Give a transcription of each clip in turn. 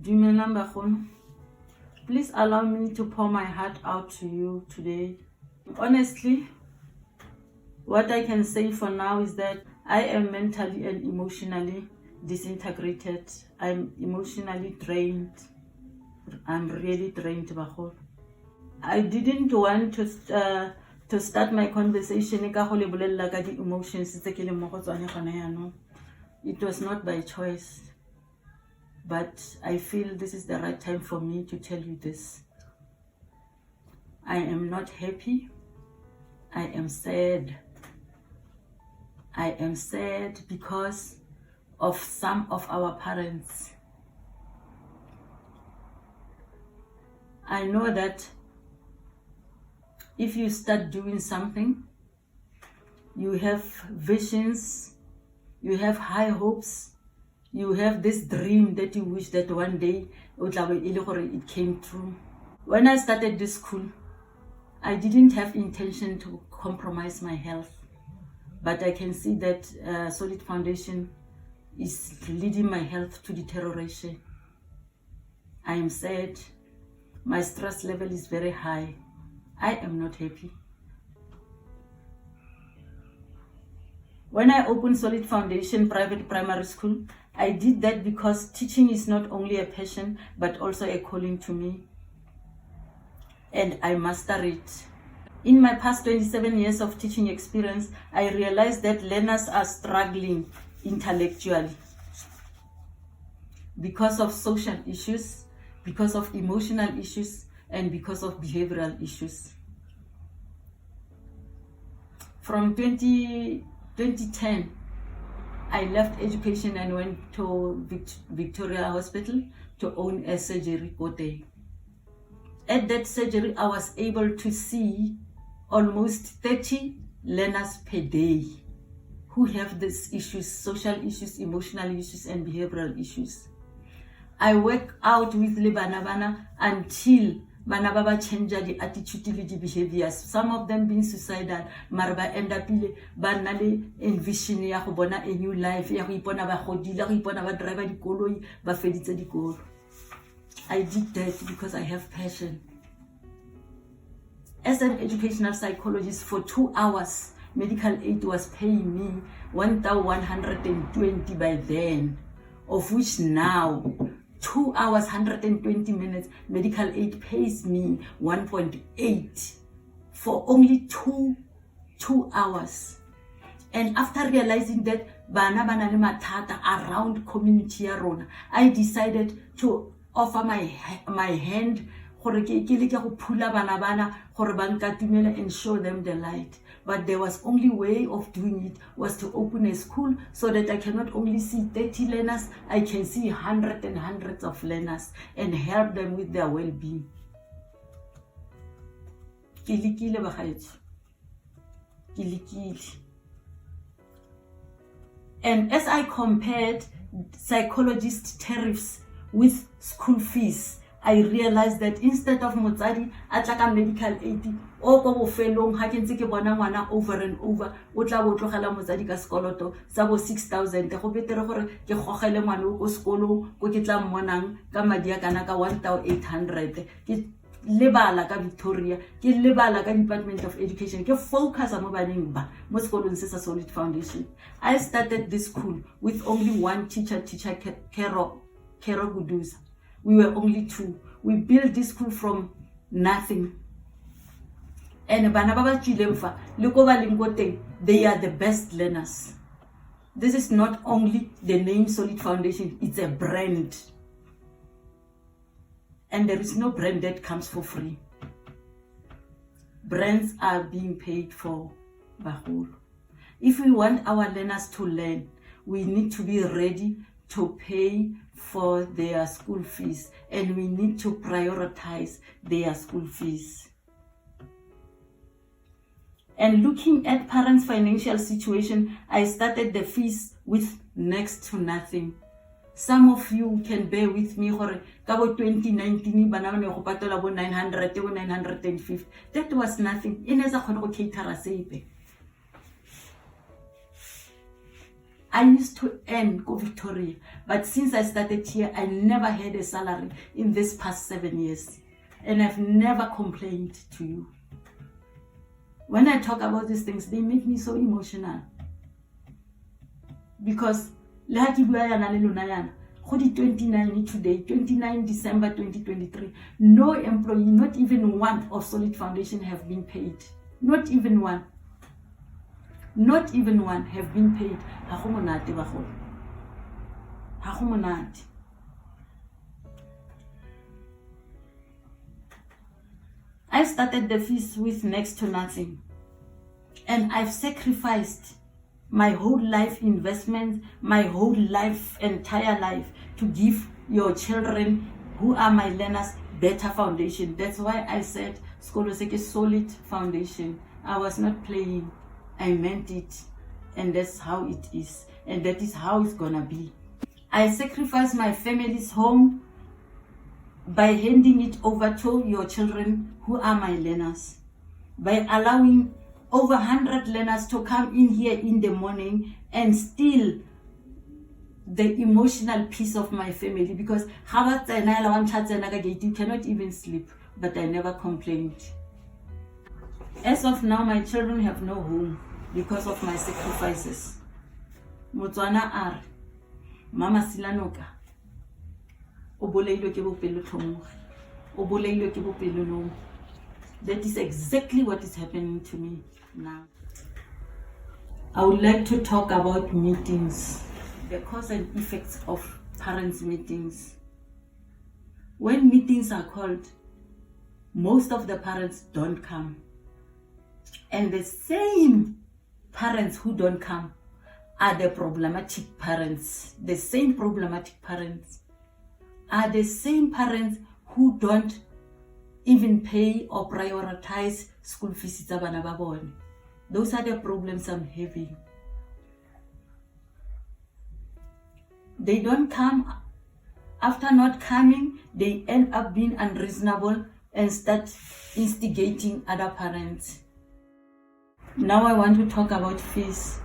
Dumelang bagolo. Please allow me to pour my heart out to you today. Honestly, what I can say for now is that I am mentally and emotionally disintegrated. I'm emotionally drained. I'm really drained, bagolo. I didn't want to start my conversation ka go le bolella ka di emotions tse ke le mo go tsone gone yana. It was not by choice. But I feel this is the right time for me to tell you this. I am not happy. I am sad. I am sad because of some of our parents. I know that if you start doing something, you have visions, you have high hopes, you have this dream that you wish that one day it came true. When I started this school, I didn't have intention to compromise my health, but I can see that Solid Fpundation is leading my health to deterioration. I am sad. My stress level is very high. I am not happy. When I opened Solid Fpundation Private Primary School, I did that because teaching is not only a passion, but also a calling to me. And I master it. In my past 27 years of teaching experience, I realized that learners are struggling intellectually because of social issues, because of emotional issues, and because of behavioral issues. From 2010, I left education and went to Victoria Hospital to own a surgery cote. At that surgery, I was able to see almost 30 learners per day who have these issues, social issues, emotional issues, and behavioral issues. I work out with the bana until bana baba change the attitude and the behaviors. Some of them being suicidal, marba end up banale envision ya go bona a new life, ya go ipona ba godile, go ipona ba driver dikoloi, ba feditse dikolo. I did that because I have passion. As an educational psychologist, for 2 hours, medical aid was paying me 1,120 by then, of which now 2 hours, 120 minutes, medical aid pays me 1.8 for only two hours. And after realizing that bana le mathata around community ya rona, I decided to offer my hand gore ke leke go phula bana gore ba nkatumela and show them the light. But there was only way of doing it was to open a school so that I cannot only see 30 learners, I can see hundreds and hundreds of learners and help them with their well-being. And as I compared psychologist tariffs with school fees, I realized that instead of motsadi a tla ka medical aid o go bofelong ha ke ntse ke bona ngwana over and over o tla bo tlogela motsadi ka sekoloto sa bo 6,000 go betere gore ke gogele ngwana o go sekolo go ke tla mmonang ka madi a kana ka 1,800 ke lebala ka Victoria ke lebala ka Department of Education ke focus mo baneng ba mo sekolong se sa Solid Fpundation. I started this school with only one teacher Kero Guduza. We were only 2. We built this school from nothing. And bana baba chilemfa leko ba lengoteng, they are the best learners. This is not only the name Solid Fpundation, it's a brand. And there is no brand that comes for free. Brands are being paid for baholo. If we want our learners to learn, we need to be ready to pay for their school fees, and we need to prioritize their school fees. And looking at parents' financial situation, I started the fees with next to nothing. Some of you can bear with me gore ka bo 2019 bana ba ne go patela bo 900 bo 950. That was nothing. Ineza khona go cater sepe. I used to earn go Victoria, but since I started here, I never had a salary in this past 7 years. And I've never complained to you. When I talk about these things, they make me so emotional. Because, like you are 29 today, 29 December 2023, no employee, not even one of Solid Foundation have been paid. Not even one. Not even one have been paid. I started the feast with next to nothing. And I've sacrificed my whole life investment, my whole life, entire life, to give your children who are my learners better foundation. That's why I said Skoloseke Solid Foundation. I was not playing. I meant it. And that's how it is. And that is how it's gonna be. I sacrificed my family's home by handing it over to your children who are my learners. By allowing over 100 learners to come in here in the morning and steal the emotional peace of my family, because you cannot even sleep, but I never complained. As of now, my children have no home because of my sacrifices. Motswana are Mama Silanoka. That is exactly what is happening to me now. I would like to talk about meetings, the cause and effects of parents' meetings. When meetings are called, most of the parents don't come. And the same parents who don't come are the problematic parents. The same problematic parents are the same parents who don't even pay or prioritize school fees. Those are the problems I'm having. They don't come. After not coming, they end up being unreasonable and start instigating other parents. Now I want to talk about fees.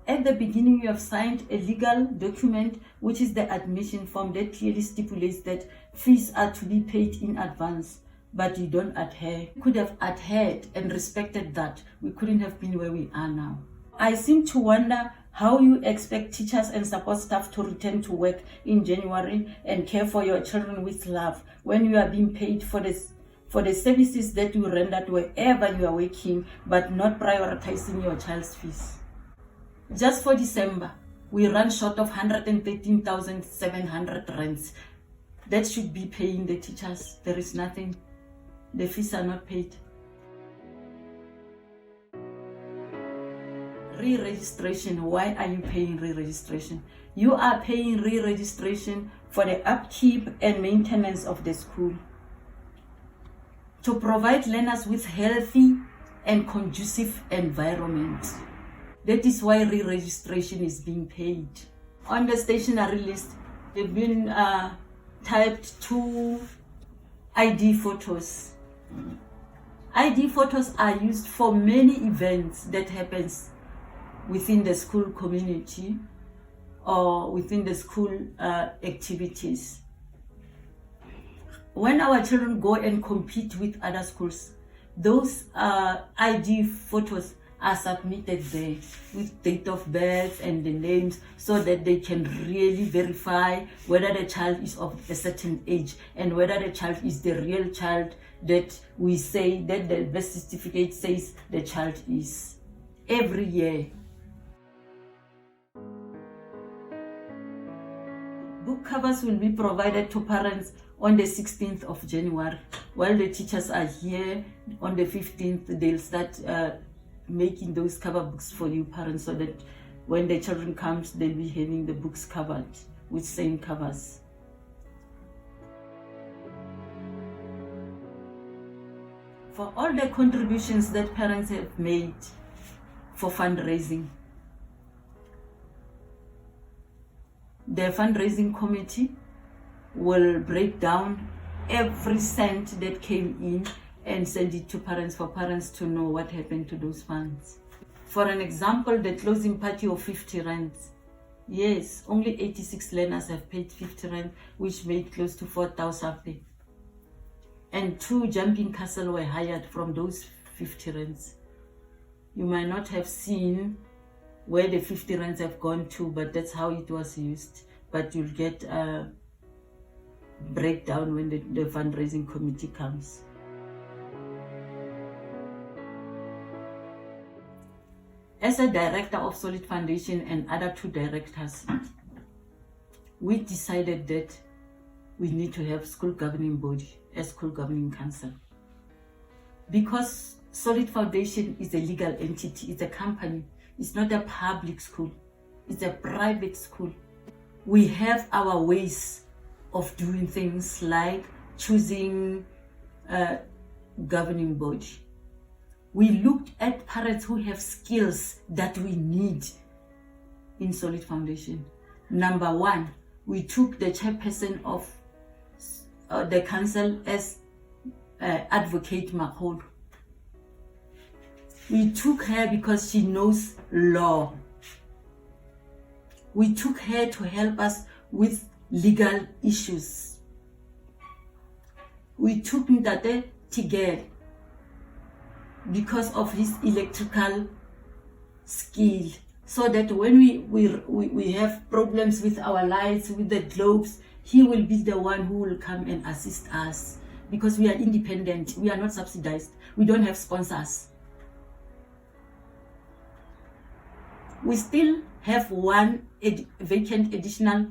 At the beginning, you have signed a legal document, which is the admission form that clearly stipulates that fees are to be paid in advance, but you don't adhere. You could have adhered and respected that. We couldn't have been where we are now. I seem to wonder how you expect teachers and support staff to return to work in January and care for your children with love when you are being paid for the services that you rendered wherever you are working, but not prioritizing your child's fees. Just for December, we run short of 113,700 rands. That should be paying the teachers. There is nothing. The fees are not paid. Re-registration. Why are you paying re-registration? You are paying re-registration for the upkeep and maintenance of the school, to provide learners with healthy and conducive environment. That is why re-registration is being paid. On the stationery list, they've been typed 2 ID photos. ID photos are used for many events that happens within the school community or within the school activities. When our children go and compete with other schools, those ID photos are submitted there with date of birth and the names, so that they can really verify whether the child is of a certain age and whether the child is the real child that we say that the birth certificate says the child is. Every year. Book covers will be provided to parents on the 16th of January. While the teachers are here, on the 15th, they'll start making those cover books for you parents, so that when the children comes, they'll be having the books covered with same covers. For all the contributions that parents have made for fundraising, the fundraising committee will break down every cent that came in and send it to parents for parents to know what happened to those funds. For an example, the closing party of 50 rands. Yes, only 86 learners have paid 50 rand, which made close to 4,000. And 2 jumping castle were hired from those 50 rands. You might not have seen where the 50 rands have gone to, but that's how it was used. But you'll get a breakdown when the fundraising committee comes. As a director of Solid Foundation and other 2 directors, we decided that we need to have school governing body, a school governing council. Because Solid Foundation is a legal entity, it's a company, it's not a public school, it's a private school. We have our ways of doing things, like choosing a governing body. We looked at parents who have skills that we need in Solid Foundation. Number 1, we took the chairperson of the council as Advocate Maholo. We took her because she knows law. We took her to help us with legal issues. We took Ntate Tigere because of his electrical skill, so that when we have problems with our lights, with the globes, he will be the one who will come and assist us, because we are independent, we are not subsidized, we don't have sponsors. We still have 1 vacant additional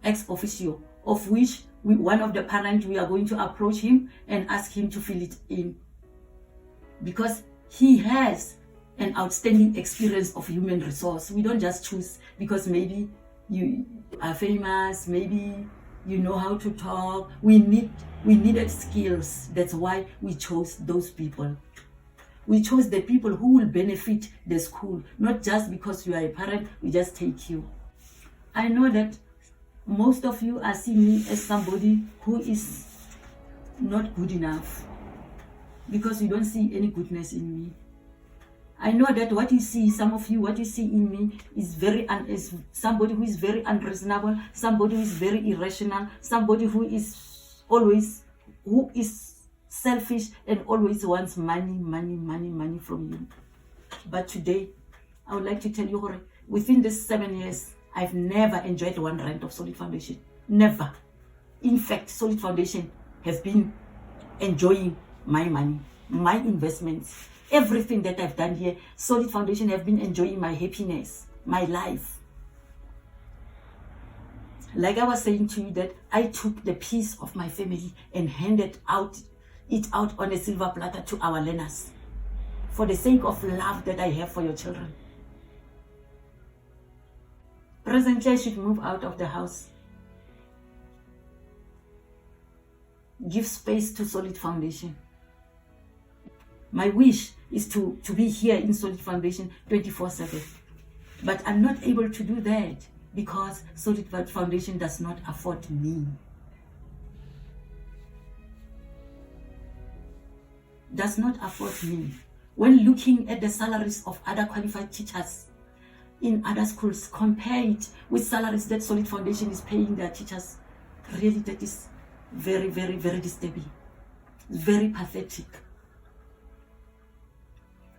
ex officio, of which one of the parents, we are going to approach him and ask him to fill it in, because he has an outstanding experience of human resource. We don't just choose because maybe you are famous, maybe you know how to talk. We needed skills. That's why we chose those people. We chose the people who will benefit the school, not just because you are a parent, we just take you. I know that most of you are seeing me as somebody who is not good enough, because you don't see any goodness in me. I know that what you see, some of you, what you see in me is somebody who is very unreasonable, somebody who is very irrational, somebody who is selfish and always wants money from you. But today, I would like to tell you, within these 7 years, I've never enjoyed 1 rand of Solid Foundation. Never. In fact, Solid Foundation has been enjoying my money, my investments, everything that I've done here. Solid Foundation have been enjoying my happiness, my life. Like I was saying to you, that I took the piece of my family and handed it out on a silver platter to our learners, for the sake of love that I have for your children. Presently, I should move out of the house. Give space to Solid Foundation. My wish is to be here in Solid Foundation 24/7. But I'm not able to do that because Solid Foundation does not afford me. Does not afford me. When looking at the salaries of other qualified teachers in other schools, compare it with salaries that Solid Foundation is paying their teachers, really that is very, very, very disturbing. Very pathetic.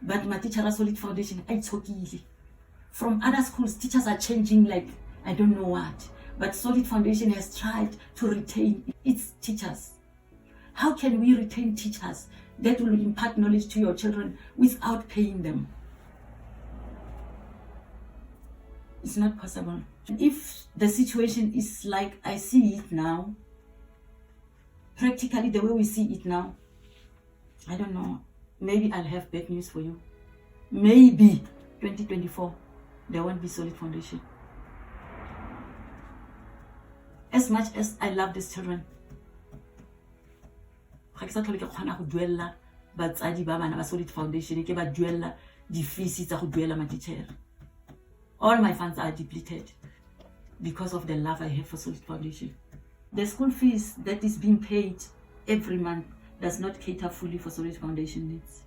But my teacher at Solid Foundation, I talk easy. From other schools, teachers are changing like I don't know what. But Solid Foundation has tried to retain its teachers. How can we retain teachers that will impart knowledge to your children without paying them? It's not possible. If the situation is like I see it now, practically the way we see it now, I don't know, maybe I'll have bad news for you. Maybe 2024, there won't be Solid Foundation. As much as I love these children, ga ke sa tlhole ke kgona go duella batsadi ba bana ba Solid Foundation, ke ba duella di-fees tsa go duela matitjhere. All my funds are depleted because of the love I have for Solid Foundation. The school fees that is being paid every month does not cater fully for Solid Foundation needs.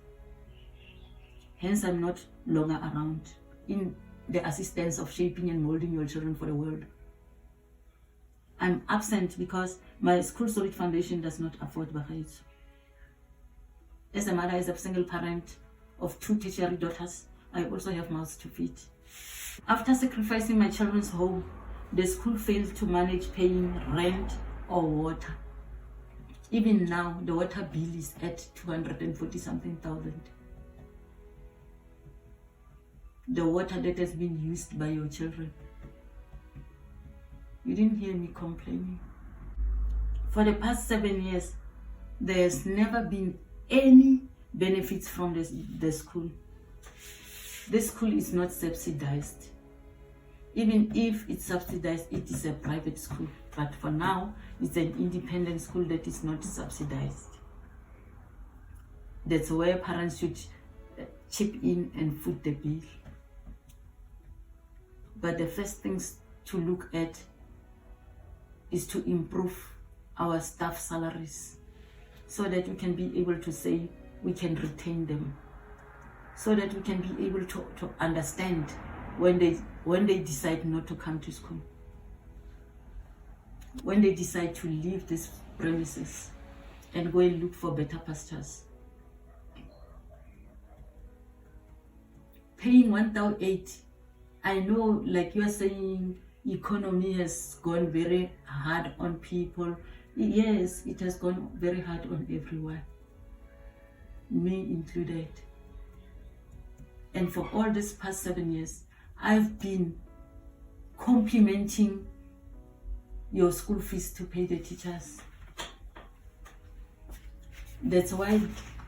Hence, I'm not longer around in the assistance of shaping and molding your children for the world. I'm absent because my school solid foundation does not afford Baha'is. As a mother, as a single parent of 2 tertiary daughters, I also have mouths to feed. After sacrificing my children's home, the school failed to manage paying rent or water. Even now, the water bill is at 240-something thousand. The water that has been used by your children. You didn't hear me complaining. For the past 7 years, there's never been any benefits from the school. This school is not subsidized. Even if it's subsidized, it is a private school. But for now, it's an independent school that is not subsidized. That's where parents should chip in and foot the bill. But the first things to look at is to improve our staff salaries so that we can be able to say we can retain them, so that we can be able to understand when they decide not to come to school, when they decide to leave these premises and go and look for better pastures. Paying 1,008, I know, like you are saying, economy has gone very hard on people. Yes, it has gone very hard on everyone, me included. And for all these past 7 years, I've been complimenting your school fees to pay the teachers. That's why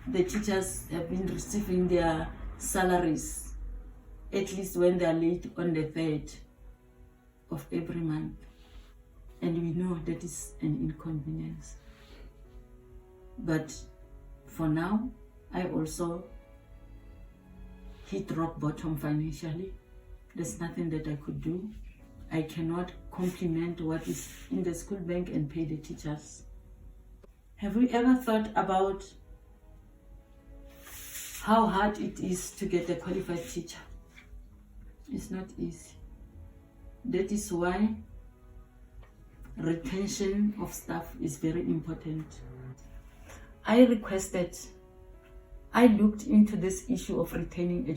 the teachers have been receiving their salaries, at least when they are late on the 3rd of every month. And we know that is an inconvenience. But for now, I also hit rock bottom financially. There's nothing that I could do. I cannot complement what is in the school bank and pay the teachers. Have we ever thought about how hard it is to get a qualified teacher? It's not easy. That is why retention of staff is very important. I looked into this issue of retaining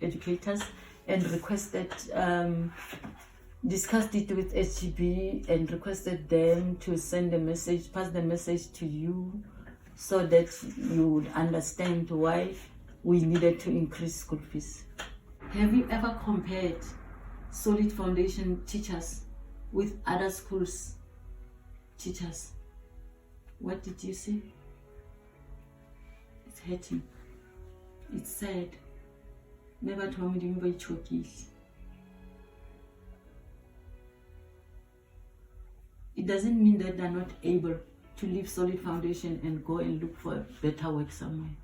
educators and requested, discussed it with SGB and requested them to send a message, pass the message to you so that you would understand why we needed to increase school fees. Have you ever compared solid foundation teachers with other schools' teachers? What did you see? It's hurting. It's sad. Never told me by chokis. It doesn't mean that they're not able to leave solid foundation and go and look for better work somewhere.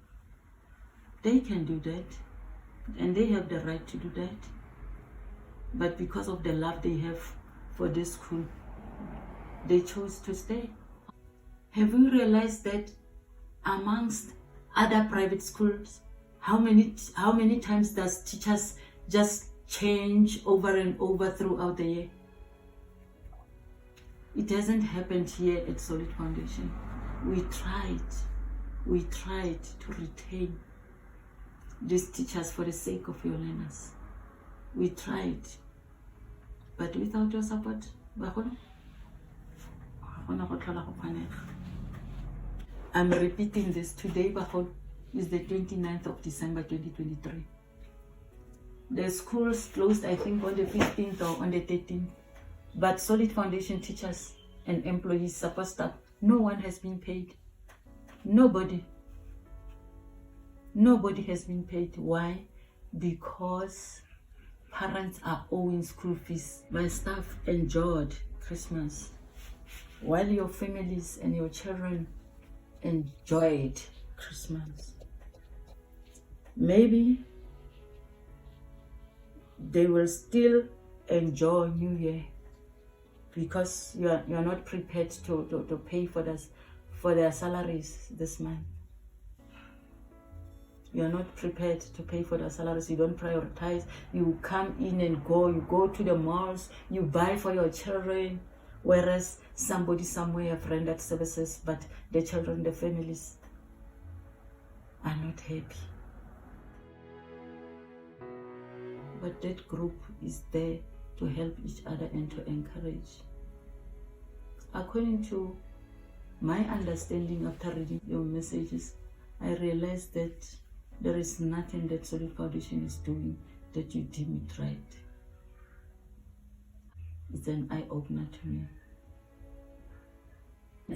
They can do that, and they have the right to do that. But because of the love they have for this school, they chose to stay. Have you realized that amongst other private schools, how many times does teachers just change over and over throughout the year? It hasn't happened here at Solid Foundation. We tried to retain these teachers for the sake of your learners. We tried, but without your support, I'm repeating this today, is the 29th of December 2023. The schools closed, I think, on the 15th or on the 13th. But Solid Foundation teachers and employees, support staff, no one has been paid. Nobody has been paid. Why? Because parents are owing school fees. My staff enjoyed Christmas while your families and your children enjoyed Christmas. Maybe they will still enjoy New Year because you are not prepared to pay for their salaries this month. You are not prepared to pay for their salaries. You don't prioritize. You come in and go. You go to the malls. You buy for your children. Whereas somebody somewhere have rendered services, but the children, the families are not happy. But that group is there to help each other and to encourage. According to my understanding after reading your messages, I realized that there is nothing that Solid Foundation is doing that you deem it right. It's an eye-opener to me.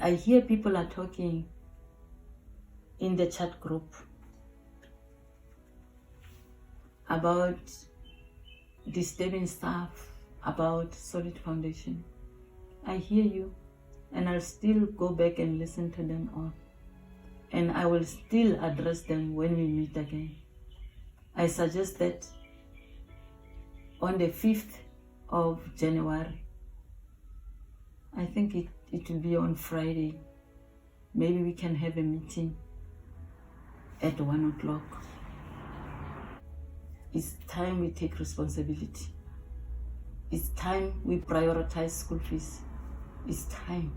I hear people are talking in the chat group about disturbing stuff about Solid Foundation. I hear you, and I'll still go back and listen to them all. And I will still address them when we meet again. I suggest that on the 5th of January, I think it will be on Friday, maybe we can have a meeting at 1 o'clock. It's time we take responsibility. It's time we prioritize school fees. It's time.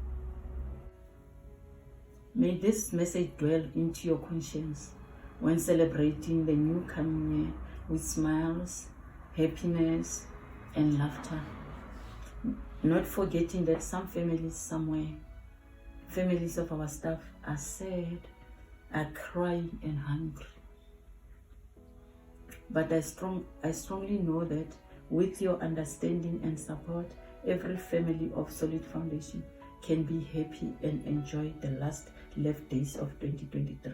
May this message dwell into your conscience when celebrating the new coming year with smiles, happiness, and laughter. Not forgetting that some families somewhere, families of our staff, are sad, are crying and hungry. But I strongly know that with your understanding and support, every family of Solid Foundation can be happy and enjoy the last left days of 2023.